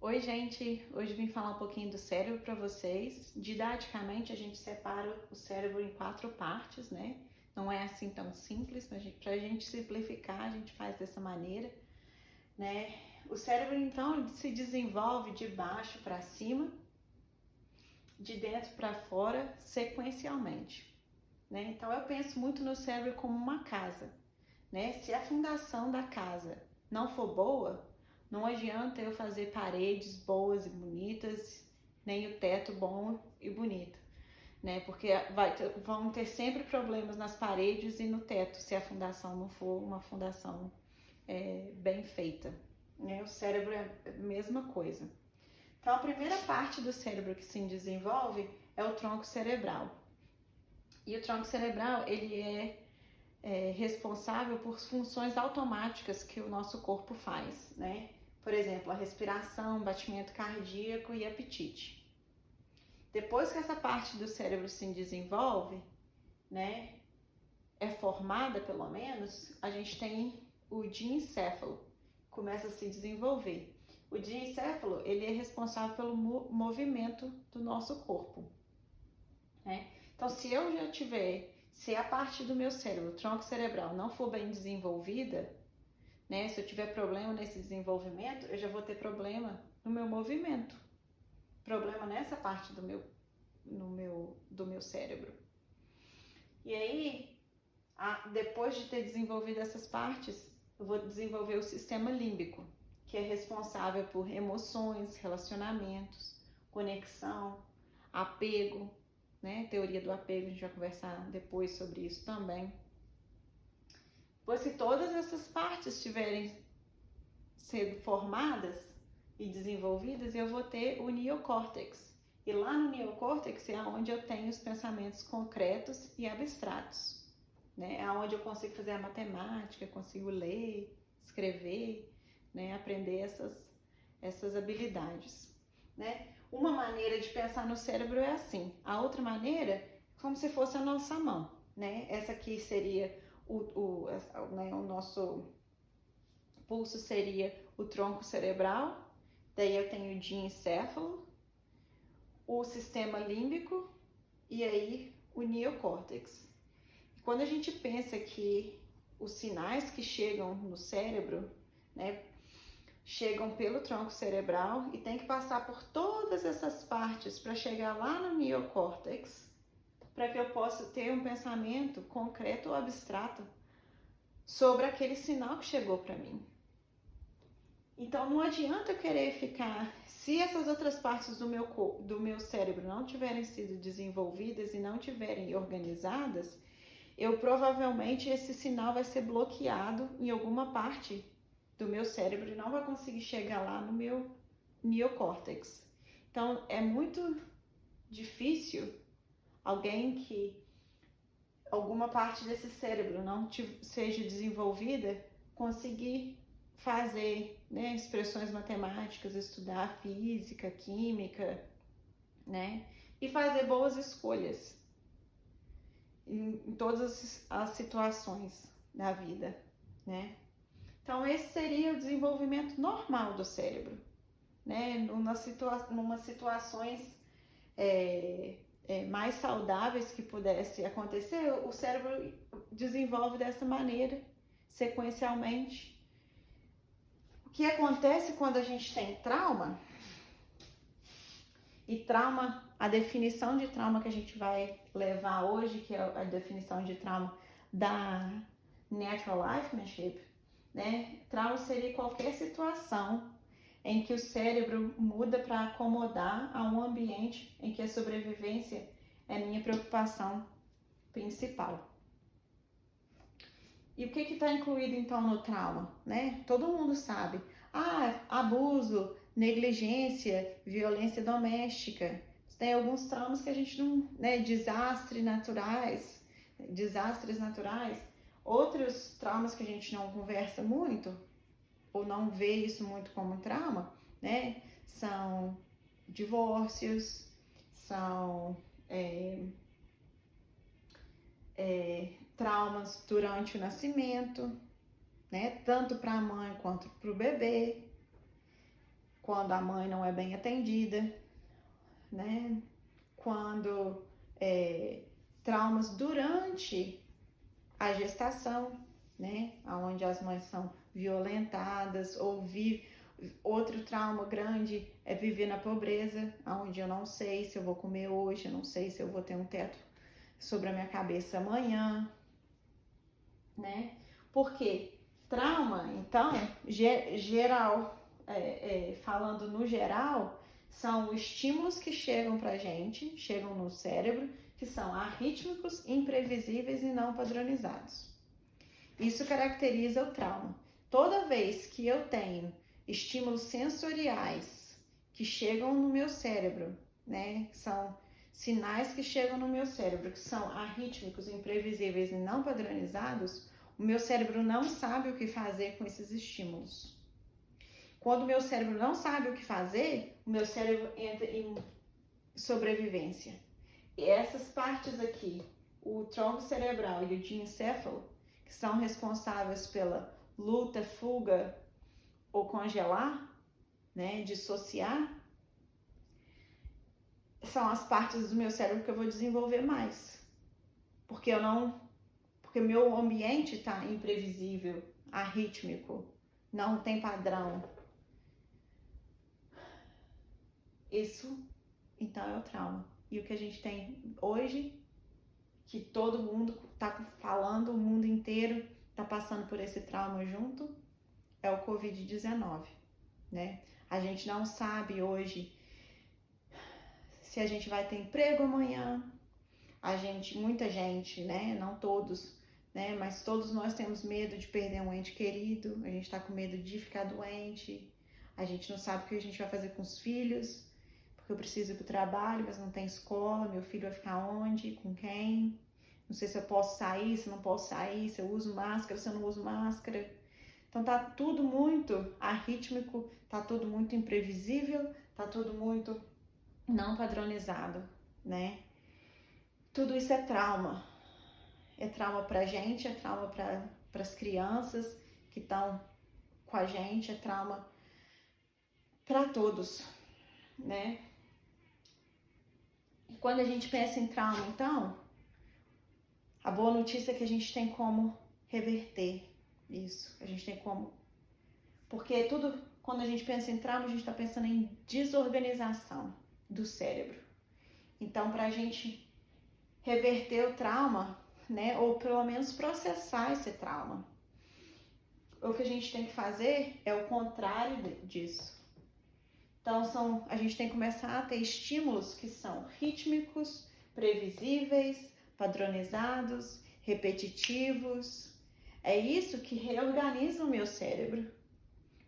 Oi, gente! Hoje vim falar um pouquinho do cérebro para vocês. Didaticamente, a gente separa o cérebro em 4 partes, né? Não é assim tão simples, mas para a gente simplificar, a gente faz dessa maneira, né? O cérebro, então, se desenvolve de baixo para cima, de dentro para fora, sequencialmente, né? Então, eu penso muito no cérebro como uma casa, né? Se a fundação da casa não for boa, não adianta eu fazer paredes boas e bonitas, nem o teto bom e bonito, né? Porque vão ter sempre problemas nas paredes e no teto se a fundação não for uma fundação bem feita, né? O cérebro é a mesma coisa. Então, a primeira parte do cérebro que se desenvolve é o tronco cerebral. E o tronco cerebral, ele é responsável por funções automáticas que o nosso corpo faz, né? Por exemplo, a respiração, batimento cardíaco e apetite. Depois que essa parte do cérebro se desenvolve, né, é formada pelo menos, a gente tem o diencéfalo, começa a se desenvolver. O diencéfalo, ele é responsável pelo movimento do nosso corpo, né? Então, se a parte do meu cérebro, o tronco cerebral, não for bem desenvolvida, né? Se eu tiver problema nesse desenvolvimento, eu já vou ter problema no meu movimento, problema nessa parte do meu cérebro. E aí, depois de ter desenvolvido essas partes, eu vou desenvolver o sistema límbico, que é responsável por emoções, relacionamentos, conexão, apego, né? Teoria do apego, a gente vai conversar depois sobre isso também. Pois se todas essas partes estiverem sendo formadas e desenvolvidas, eu vou ter o neocórtex. E lá no neocórtex é onde eu tenho os pensamentos concretos e abstratos, né? É onde eu consigo fazer a matemática, consigo ler, escrever, né? Aprender essas habilidades, né? Uma maneira de pensar no cérebro é assim. A outra maneira, como se fosse a nossa mão, né? Essa aqui seria o nosso pulso, seria o tronco cerebral, daí eu tenho o diencéfalo, o sistema límbico e aí o neocórtex. Quando a gente pensa que os sinais que chegam no cérebro, né, chegam pelo tronco cerebral e tem que passar por todas essas partes para chegar lá no neocórtex, para que eu possa ter um pensamento concreto ou abstrato sobre aquele sinal que chegou para mim. Então não adianta eu querer ficar, se essas outras partes do meu cérebro não tiverem sido desenvolvidas e não tiverem organizadas, eu provavelmente esse sinal vai ser bloqueado em alguma parte do meu cérebro e não vai conseguir chegar lá no meu neocórtex. Então é muito difícil alguma parte desse cérebro não seja desenvolvida, conseguir fazer, né, expressões matemáticas, estudar física, química, né, e fazer boas escolhas em todas as situações da vida, né. Então esse seria o desenvolvimento normal do cérebro, né, numa situações mais saudáveis que pudesse acontecer, o cérebro desenvolve dessa maneira, sequencialmente. O que acontece quando a gente tem trauma, e trauma, a definição de trauma que a gente vai levar hoje, que é a definição de trauma da Natural Lifemanship, né? Trauma seria qualquer situação em que o cérebro muda para acomodar a um ambiente em que a sobrevivência é a minha preocupação principal. E o que está incluído então no trauma, né? Todo mundo sabe. Abuso, negligência, violência doméstica. Tem alguns traumas que a gente não, né? Desastres naturais. Outros traumas que a gente não conversa muito, ou não vê isso muito como trauma, né? São divórcios, são traumas durante o nascimento, né? Tanto para a mãe quanto para o bebê. quando a mãe não é bem atendida, né? Quando traumas durante a gestação, né? Onde as mães são violentadas ou outro trauma grande é viver na pobreza, onde eu não sei se eu vou comer hoje, eu não sei se eu vou ter um teto sobre a minha cabeça amanhã, né? Porque trauma, então, geral, falando no geral, são estímulos que chegam pra gente, chegam no cérebro, que são arrítmicos, imprevisíveis e não padronizados. Isso caracteriza o trauma. Toda vez que eu tenho estímulos sensoriais que chegam no meu cérebro, né? São sinais que chegam no meu cérebro, que são arrítmicos, imprevisíveis e não padronizados, o meu cérebro não sabe o que fazer com esses estímulos. Quando o meu cérebro não sabe o que fazer, o meu cérebro entra em sobrevivência. E essas partes aqui, o tronco cerebral e o diencéfalo, que são responsáveis pela luta, fuga ou congelar, né, dissociar, são as partes do meu cérebro que eu vou desenvolver mais. Porque o meu ambiente está imprevisível, arrítmico, não tem padrão. Isso, então, é o trauma. E o que a gente tem hoje, que todo mundo está falando, o mundo inteiro está passando por esse trauma junto, é o Covid-19, né? A gente não sabe hoje se a gente vai ter emprego amanhã. Muita gente, né? Não todos, né? Mas todos nós temos medo de perder um ente querido. A gente está com medo de ficar doente. A gente não sabe o que a gente vai fazer com os filhos, porque eu preciso ir para o trabalho, mas não tem escola. Meu filho vai ficar onde? Com quem? Não sei se eu posso sair, se não posso sair, se eu uso máscara, se eu não uso máscara. Então tá tudo muito arrítmico, tá tudo muito imprevisível, tá tudo muito não padronizado, né? Tudo isso é trauma. É trauma pra gente, é trauma para as crianças que estão com a gente, é trauma para todos, né? E quando a gente pensa em trauma, então, a boa notícia é que a gente tem como reverter isso. A gente tem como. Porque quando a gente pensa em trauma, a gente está pensando em desorganização do cérebro. Então, para a gente reverter o trauma, né, ou pelo menos processar esse trauma, o que a gente tem que fazer é o contrário disso. Então, a gente tem que começar a ter estímulos que são rítmicos, previsíveis, padronizados, repetitivos. É isso que reorganiza o meu cérebro.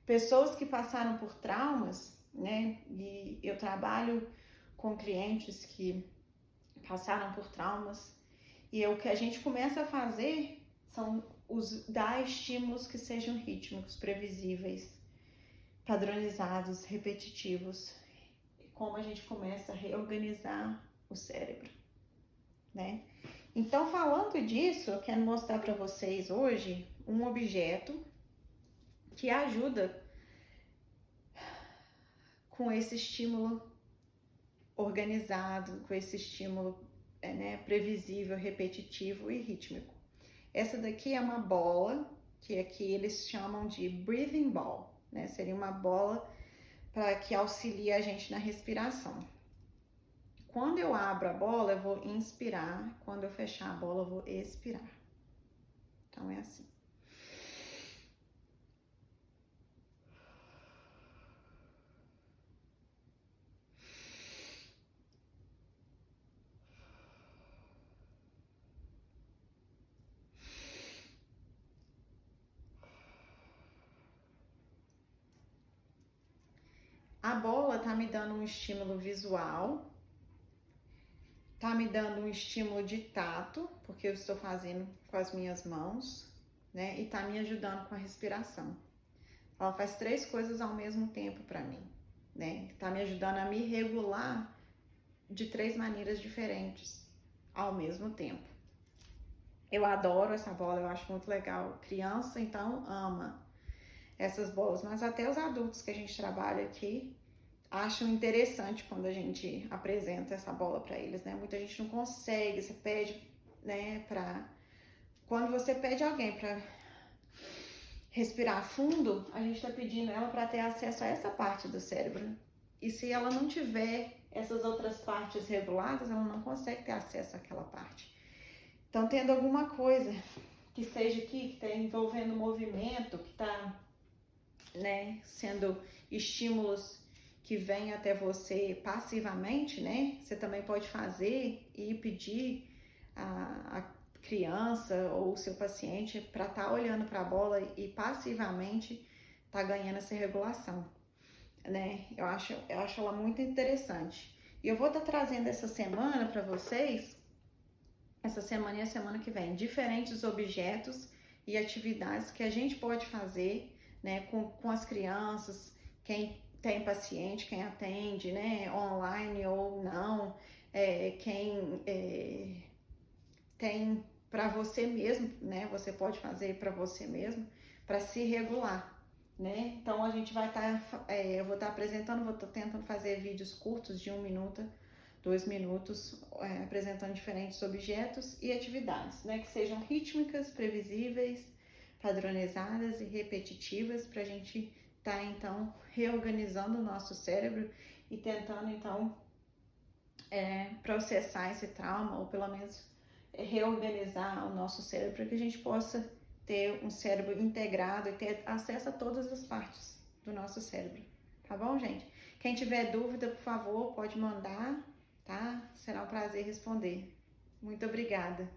Pessoas que passaram por traumas, né, e eu trabalho com clientes que passaram por traumas, e o que a gente começa a fazer são dar estímulos que sejam rítmicos, previsíveis, padronizados, repetitivos. Como a gente começa a reorganizar o cérebro, né? Então, falando disso, eu quero mostrar para vocês hoje um objeto que ajuda com esse estímulo organizado, com esse estímulo previsível, repetitivo e rítmico. Essa daqui é uma bola, que aqui eles chamam de breathing ball, né? Seria uma bola para que auxilie a gente na respiração. Quando eu abro a bola, eu vou inspirar. Quando eu fechar a bola, eu vou expirar. Então, é assim. A bola tá me dando um estímulo visual, tá me dando um estímulo de tato, porque eu estou fazendo com as minhas mãos, né? E tá me ajudando com a respiração. Ela faz 3 coisas ao mesmo tempo para mim, né? Tá me ajudando a me regular de 3 maneiras diferentes ao mesmo tempo. Eu adoro essa bola, eu acho muito legal. Criança, então, ama. essas bolas, mas até os adultos que a gente trabalha aqui acham interessante quando a gente apresenta essa bola para eles, né? Muita gente não consegue, você pede, né, quando você pede alguém para respirar fundo, a gente está pedindo ela para ter acesso a essa parte do cérebro. E se ela não tiver essas outras partes reguladas, ela não consegue ter acesso àquela parte. Então, tendo alguma coisa que seja aqui, que está envolvendo movimento, que está, né, sendo estímulos que vêm até você passivamente, né? Você também pode fazer e pedir a criança ou o seu paciente para estar olhando para a bola e passivamente tá ganhando essa regulação, né? Eu acho ela muito interessante. E eu vou estar trazendo essa semana para vocês, essa semana e a semana que vem, diferentes objetos e atividades que a gente pode fazer, né, com as crianças, quem tem paciente, quem atende, né, online ou não, quem tem para você mesmo, né, você pode fazer para você mesmo, para se regular, né. Então a gente vai estar, eu vou estar apresentando, vou estar tentando fazer vídeos curtos de 1 minuto, 2 minutos, apresentando diferentes objetos e atividades, né, que sejam rítmicas, previsíveis, padronizadas e repetitivas, para a gente estar então reorganizando o nosso cérebro e tentando então processar esse trauma, ou pelo menos reorganizar o nosso cérebro para que a gente possa ter um cérebro integrado e ter acesso a todas as partes do nosso cérebro. Tá bom, gente? Quem tiver dúvida, por favor, pode mandar, tá? Será um prazer responder. Muito obrigada.